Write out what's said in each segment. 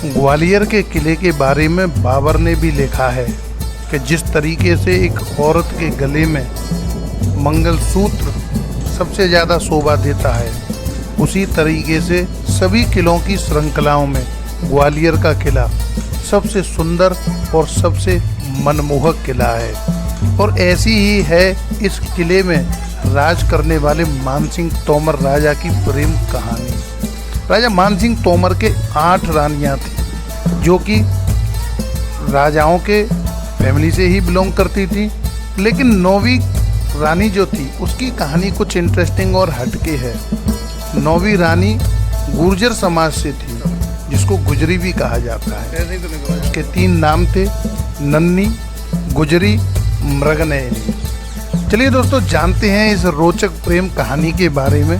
ग्वालियर के किले के बारे में बाबर ने भी लिखा है कि जिस तरीके से एक औरत के गले में मंगलसूत्र सबसे ज़्यादा शोभा देता है, उसी तरीके से सभी किलों की श्रृंखलाओं में ग्वालियर का किला सबसे सुंदर और सबसे मनमोहक किला है। और ऐसी ही है इस किले में राज करने वाले मानसिंह तोमर राजा की प्रेम कहानी। राजा मानसिंह तोमर के 8 रानियां थी जो कि राजाओं के फैमिली से ही बिलोंग करती थी, लेकिन 9वीं रानी जो थी उसकी कहानी कुछ इंटरेस्टिंग और हटके है। 9वीं रानी गुर्जर समाज से थी जिसको गुजरी भी कहा जाता है। उसके 3 नाम थे, नन्नी, गुजरी, मृगनयनी। चलिए दोस्तों, जानते हैं इस रोचक प्रेम कहानी के बारे में।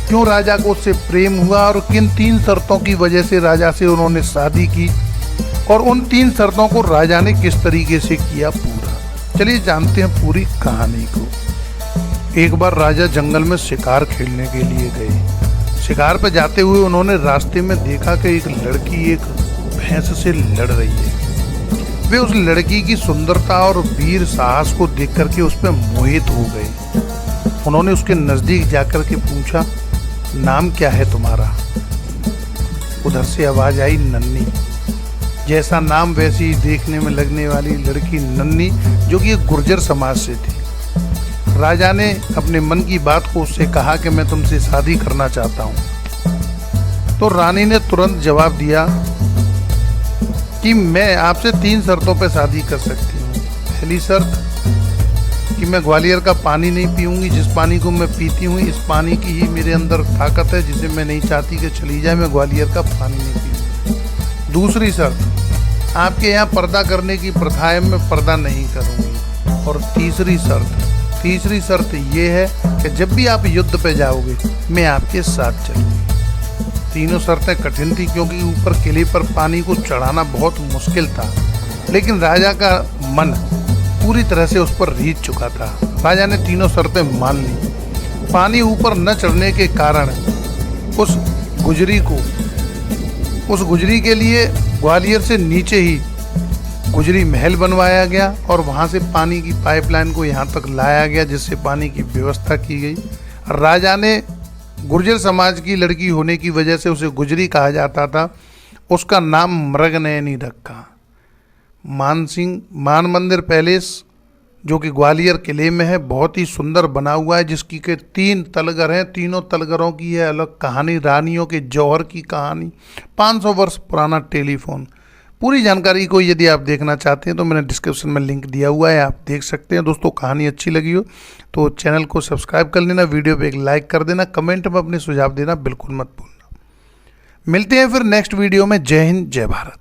क्यों राजा को उससे प्रेम हुआ और किन 3 शर्तों की वजह से राजा से उन्होंने शादी की, और उन 3 शर्तों को राजा ने किस तरीके से किया पूरा। चलिए जानते हैं पूरी कहानी को। एक बार राजा जंगल में शिकार खेलने के लिए गए। शिकार पर जाते हुए उन्होंने रास्ते में देखा कि एक लड़की एक भैंस से लड़ रही है। वे उस लड़की की सुंदरता और वीर साहस को देख करके उस पर मोहित हो गए। उन्होंने उसके नजदीक जाकर के पूछा, नाम क्या है तुम्हारा? उधर से आवाज आई, नन्नी। जैसा नाम वैसी ही देखने में लगने वाली लड़की नन्नी, जो कि एक गुर्जर समाज से थी। राजा ने अपने मन की बात को उससे कहा कि मैं तुमसे शादी करना चाहता हूँ। तो रानी ने तुरंत जवाब दिया कि मैं आपसे 3 शर्तों पर शादी कर सकती हूँ। पहली शर्त कि मैं ग्वालियर का पानी नहीं पीऊँगी, जिस पानी को मैं पीती हूँ इस पानी की ही मेरे अंदर ताकत है जिसे मैं नहीं चाहती कि चली जाए, मैं ग्वालियर का पानी नहीं पीऊँगी। दूसरी शर्त, आपके यहाँ पर्दा करने की प्रथा है, मैं पर्दा नहीं करूँगी। और तीसरी शर्त ये है कि जब भी आप युद्ध पे जाओगे मैं आपके साथ चलूँगी। तीनों शर्तें कठिन थी क्योंकि ऊपर किले पर पानी को चढ़ाना बहुत मुश्किल था, लेकिन राजा का मन पूरी तरह से उस पर रीझ चुका था। राजा ने तीनों शर्तें मान ली। पानी ऊपर न चढ़ने के कारण उस गुजरी के लिए ग्वालियर से नीचे ही गुजरी महल बनवाया गया और वहाँ से पानी की पाइपलाइन को यहाँ तक लाया गया, जिससे पानी की व्यवस्था की गई। राजा ने गुर्जर समाज की लड़की होने की वजह से उसे गुजरी कहा जाता था, उसका नाम मृगनयनी रखा। मान मंदिर पैलेस जो कि ग्वालियर किले में है, बहुत ही सुंदर बना हुआ है, जिसकी के 3 तलगर हैं। तीनों तलगरों की है अलग कहानी, रानियों के जौहर की कहानी, 500 वर्ष पुराना टेलीफोन। पूरी जानकारी को यदि आप देखना चाहते हैं तो मैंने डिस्क्रिप्शन में लिंक दिया हुआ है, आप देख सकते हैं। दोस्तों, कहानी अच्छी लगी हो तो चैनल को सब्सक्राइब कर लेना, वीडियो पे एक लाइक कर देना, कमेंट में अपने सुझाव देना बिल्कुल मत भूलना। मिलते हैं फिर नेक्स्ट वीडियो में। जय हिंद, जय भारत।